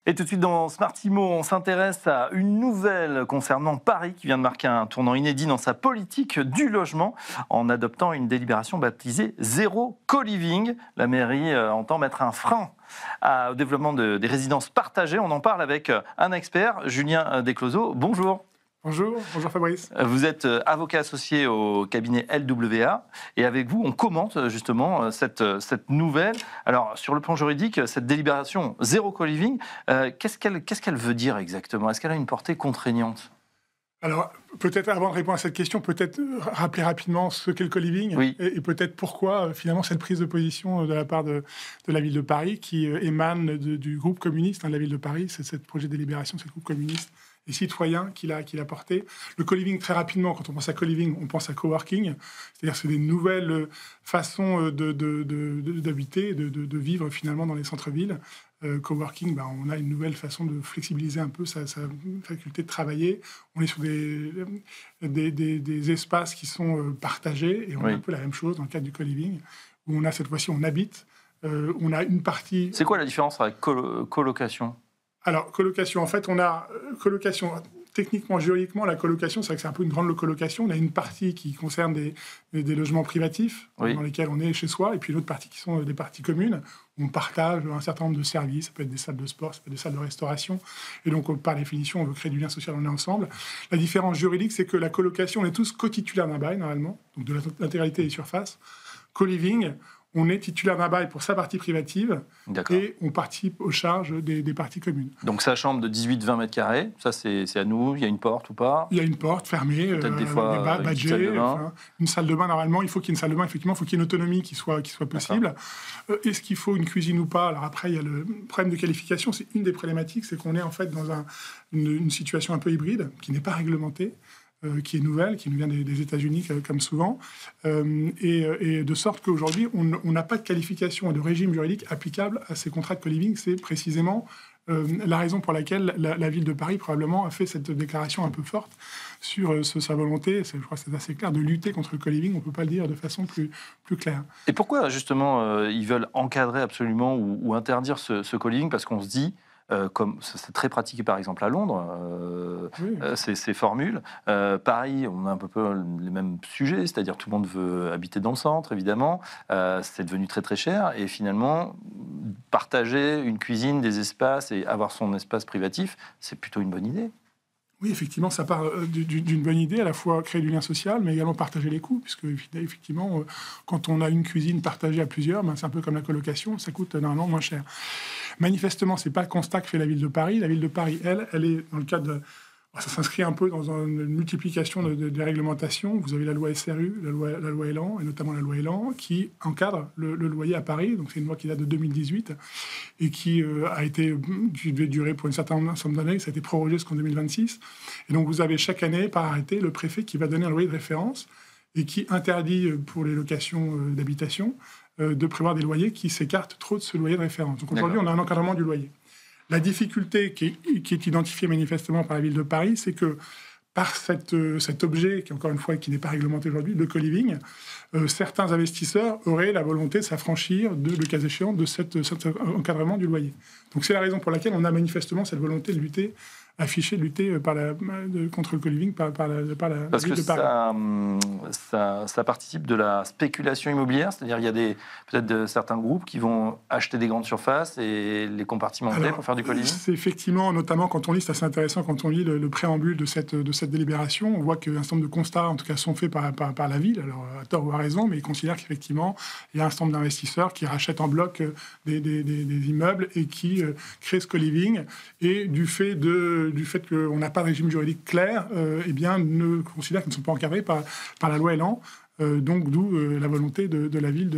Et tout de suite dans Smart Imo, on s'intéresse à une nouvelle concernant Paris qui vient de marquer un tournant inédit dans sa politique du logement en adoptant une délibération baptisée Zéro Co-Living. La mairie entend mettre un frein au développement des résidences partagées. On en parle avec un expert, Julien Descloseaux. Bonjour. Bonjour Fabrice. Vous êtes avocat associé au cabinet LWA et avec vous, on commente justement cette nouvelle. Alors, sur le plan juridique, cette délibération Zéro Co-Living, qu'est-ce qu'elle veut dire exactement ? Est-ce qu'elle a une portée contraignante ? Alors, peut-être avant de répondre à cette question, peut-être rappeler rapidement ce qu'est le co-living et peut-être pourquoi finalement cette prise de position de la part de la ville de Paris qui émane du groupe communiste de la ville de Paris. C'est ce projet de délibération, c'est le groupe communiste et citoyen qui l'a porté. Le co-living, très rapidement, quand on pense à co-living, on pense à coworking, c'est-à-dire c'est des nouvelles façons d'habiter, de vivre finalement dans les centres-villes. Coworking, on a une nouvelle façon de flexibiliser un peu sa faculté de travailler. On est sur des espaces qui sont partagés et on a un peu la même chose dans le cadre du co-living, où on a cette fois-ci, on habite, on a une partie... C'est quoi la différence avec colocation ? Alors, colocation, en fait, on a colocation... Techniquement, juridiquement, la colocation, c'est vrai que c'est un peu une grande colocation. On a une partie qui concerne des logements privatifs, dans lesquels on est chez soi, et puis une autre partie qui sont des parties communes, où on partage un certain nombre de services. Ça peut être des salles de sport, ça peut être des salles de restauration. Et donc, par définition, on veut créer du lien social, on est ensemble. La différence juridique, c'est que la colocation, on est tous co-titulaires d'un bail, normalement, donc de l'intégralité des surfaces. Co-living, on est titulaire d'un bail pour sa partie privative et on participe aux charges des parties communes. Donc sa chambre de 18-20 mètres carrés, ça c'est à nous, il y a une porte ou pas ? Il y a une porte fermée, peut-être des fois une salle de bain normalement, il faut qu'il y ait une salle de bain, effectivement, il faut qu'il y ait une autonomie qui soit possible. Est-ce qu'il faut une cuisine ou pas ? Alors après, il y a le problème de qualification, c'est une des problématiques, c'est qu'on est en fait dans une situation un peu hybride, qui n'est pas réglementée, qui est nouvelle, qui nous vient des États-Unis comme souvent, et de sorte qu'aujourd'hui, on n'a pas de qualification et de régime juridique applicable à ces contrats de co-living. C'est précisément la raison pour laquelle la ville de Paris probablement a fait cette déclaration un peu forte sur sa volonté, je crois que c'est assez clair, de lutter contre le co-living. On ne peut pas le dire de façon plus claire. Et pourquoi justement ils veulent encadrer absolument ou interdire ce co-living ? Parce qu'on se dit, comme c'est très pratiqué par exemple à Londres, ces formules. Paris, on a un peu les mêmes sujets, c'est-à-dire tout le monde veut habiter dans le centre, évidemment. C'est devenu très très cher et finalement, partager une cuisine, des espaces et avoir son espace privatif, c'est plutôt une bonne idée. Oui, effectivement, ça part d'une bonne idée, à la fois créer du lien social, mais également partager les coûts, puisque effectivement, quand on a une cuisine partagée à plusieurs, c'est un peu comme la colocation, ça coûte normalement moins cher. Manifestement, c'est pas le constat que fait la ville de Paris. La ville de Paris, elle est dans le cadre de... Ça s'inscrit un peu dans une multiplication des réglementations. Vous avez la loi SRU, la loi Elan, et notamment la loi Elan, qui encadre le loyer à Paris. Donc c'est une loi qui date de 2018 et qui devait durer pour une certaine somme d'années. Ça a été prorogé jusqu'en 2026. Et donc vous avez chaque année, par arrêté, le préfet qui va donner un loyer de référence et qui interdit pour les locations d'habitation de prévoir des loyers qui s'écartent trop de ce loyer de référence. Donc aujourd'hui, on a un encadrement du loyer. La difficulté qui est identifiée manifestement par la ville de Paris, c'est que par cet objet, qui encore une fois qui n'est pas réglementé aujourd'hui, le co-living, certains investisseurs auraient la volonté de s'affranchir, le cas échéant, de cet encadrement du loyer. Donc c'est la raison pour laquelle on a manifestement cette volonté de lutter contre le co-living par la ville de Paris. Parce que ça participe de la spéculation immobilière, c'est-à-dire il y a peut-être certains groupes qui vont acheter des grandes surfaces et les compartimenter pour faire du co-living. C'est effectivement, notamment quand on lit, c'est assez intéressant, quand on lit le préambule de cette délibération, on voit qu'un certain nombre de constats, en tout cas, sont faits par la ville, alors à tort ou à raison, mais ils considèrent qu'effectivement, il y a un certain nombre d'investisseurs qui rachètent en bloc des immeubles et qui créent ce co-living, et du fait qu'on n'a pas de régime juridique clair, ne considèrent qu'ils ne sont pas encadrés par la loi Elan. Donc d'où la volonté de la ville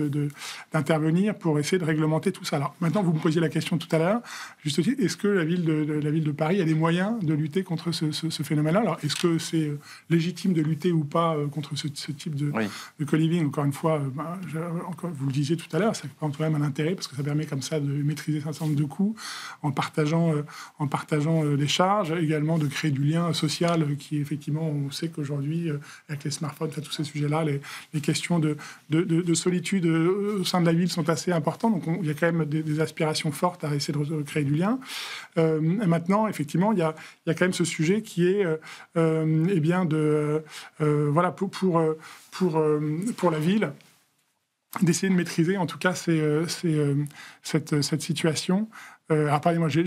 d'intervenir pour essayer de réglementer tout ça. Alors maintenant, vous me posiez la question tout à l'heure, juste aussi, est-ce que la ville de Paris a des moyens de lutter contre ce phénomène-là ? Alors est-ce que c'est légitime de lutter ou pas contre ce type de co-living ? Encore une fois, vous le disiez tout à l'heure, ça peut quand même un intérêt parce que ça permet comme ça de maîtriser un certain nombre de coûts en partageant les charges, également de créer du lien social qui effectivement, on sait qu'aujourd'hui, avec les smartphones, tous ces sujets-là, les questions de solitude au sein de la ville sont assez importantes. Donc il y a quand même des aspirations fortes à essayer de recréer du lien. Et maintenant, effectivement, il y a quand même ce sujet qui est eh bien voilà, pour la ville, d'essayer de maîtriser en tout cas cette situation. Alors, pardonnez-moi, j'ai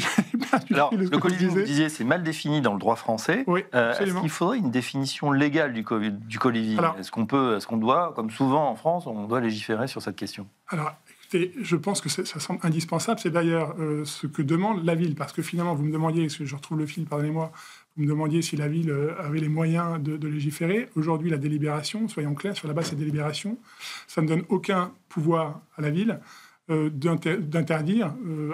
perdu le co-living, vous disiez, c'est mal défini dans le droit français. Oui, est-ce qu'il faudrait une définition légale du co-living? Est-ce qu'on doit, comme souvent en France, on doit légiférer sur cette question? Alors, écoutez, je pense que ça semble indispensable. C'est d'ailleurs ce que demande la ville, parce que finalement, vous me demandiez, parce que je retrouve le fil, pardonnez-moi, vous me demandiez si la ville avait les moyens de légiférer. Aujourd'hui, la délibération, soyons clairs, sur la base de cette délibération, ça ne donne aucun pouvoir à la ville d'interdire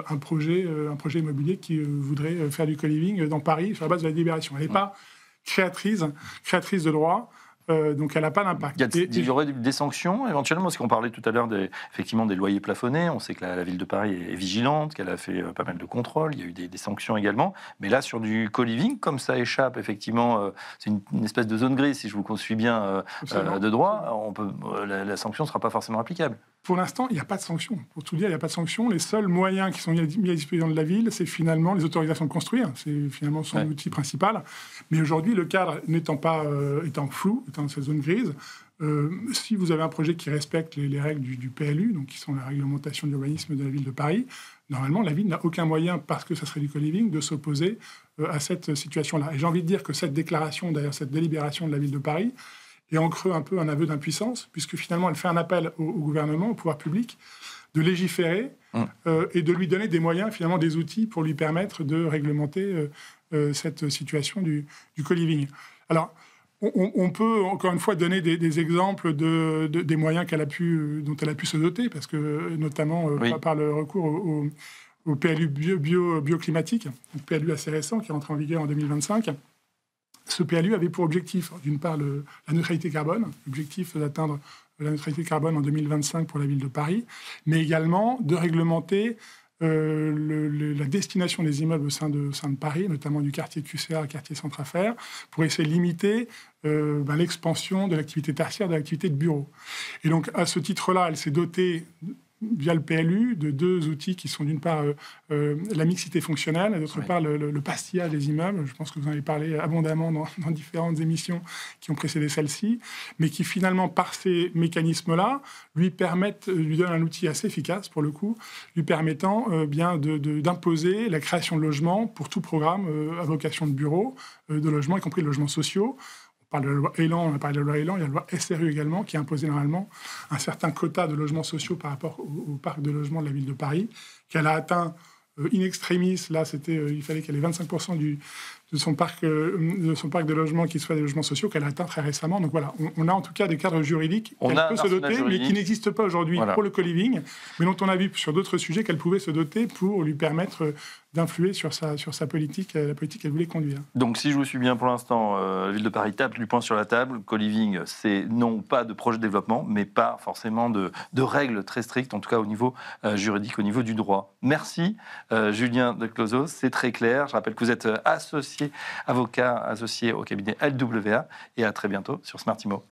un projet immobilier qui voudrait faire du co-living dans Paris sur la base de la délibération. Elle n'est pas créatrice de droit. Donc elle n'a pas d'impact. Il y aurait des sanctions éventuellement, parce qu'on parlait tout à l'heure effectivement des loyers plafonnés. On sait que la ville de Paris est vigilante, qu'elle a fait pas mal de contrôles. Il y a eu des sanctions également. Mais là, sur du co-living, comme ça échappe effectivement, c'est une espèce de zone grise, si je vous suis bien, de droit, la sanction ne sera pas forcément applicable. Pour l'instant, il n'y a pas de sanctions. Pour tout dire, il n'y a pas de sanctions. Les seuls moyens qui sont mis à disposition de la ville, c'est finalement les autorisations de construire. C'est finalement son outil principal. Mais aujourd'hui, le cadre étant flou, étant dans cette zone grise, si vous avez un projet qui respecte les règles du PLU, donc qui sont la réglementation d'urbanisme de la ville de Paris, normalement, la ville n'a aucun moyen, parce que ça serait du co-living, de s'opposer à cette situation-là. Et j'ai envie de dire que cette déclaration, d'ailleurs cette délibération de la ville de Paris, et en creux un peu un aveu d'impuissance, puisque finalement elle fait un appel au gouvernement, au pouvoir public, de légiférer et de lui donner des moyens, finalement des outils pour lui permettre de réglementer cette situation du co-living. Alors, on peut encore une fois donner des exemples des moyens dont elle a pu se doter, parce que notamment par le recours au PLU bioclimatique, un PLU assez récent qui est entré en vigueur en 2025. Ce PLU avait pour objectif, d'une part, la neutralité carbone, l'objectif d'atteindre la neutralité carbone en 2025 pour la ville de Paris, mais également de réglementer la destination des immeubles au sein de Paris, notamment du quartier QCA, quartier Centre Affaires, pour essayer de limiter l'expansion de l'activité tertiaire, de l'activité de bureau. Et donc, à ce titre-là, elle s'est dotée, via le PLU, de deux outils qui sont d'une part la mixité fonctionnelle et d'autre part le pastillage des immeubles. Je pense que vous en avez parlé abondamment dans différentes émissions qui ont précédé celle-ci, mais qui finalement, par ces mécanismes-là, lui donnent un outil assez efficace, pour le coup, lui permettant d'imposer la création de logements pour tout programme à vocation de bureau, de logements, y compris de logements sociaux. On parle de la loi Elan, on a parlé de la loi Elan, il y a la loi SRU également, qui a imposé normalement un certain quota de logements sociaux par rapport au parc de logements de la ville de Paris, qu'elle a atteint in extremis. Là, il fallait qu'elle ait 25% de son parc de logements qui soient des logements sociaux, qu'elle a atteint très récemment. Donc voilà, on a en tout cas des cadres juridiques qu'elle peut se doter, mais qui n'existent pas aujourd'hui pour le co-living, mais dont on a vu sur d'autres sujets qu'elle pouvait se doter pour lui permettre d'influer sur sa politique, la politique qu'elle voulait conduire. Donc, si je vous suis bien pour l'instant, la ville de Paris tape du poing sur la table. Co-living, c'est non pas de projet de développement, mais pas forcément de règles très strictes, en tout cas au niveau juridique, au niveau du droit. Merci, Julien de Closos, c'est très clair. Je rappelle que vous êtes avocat associé au cabinet LWA, et à très bientôt sur Smart Imo.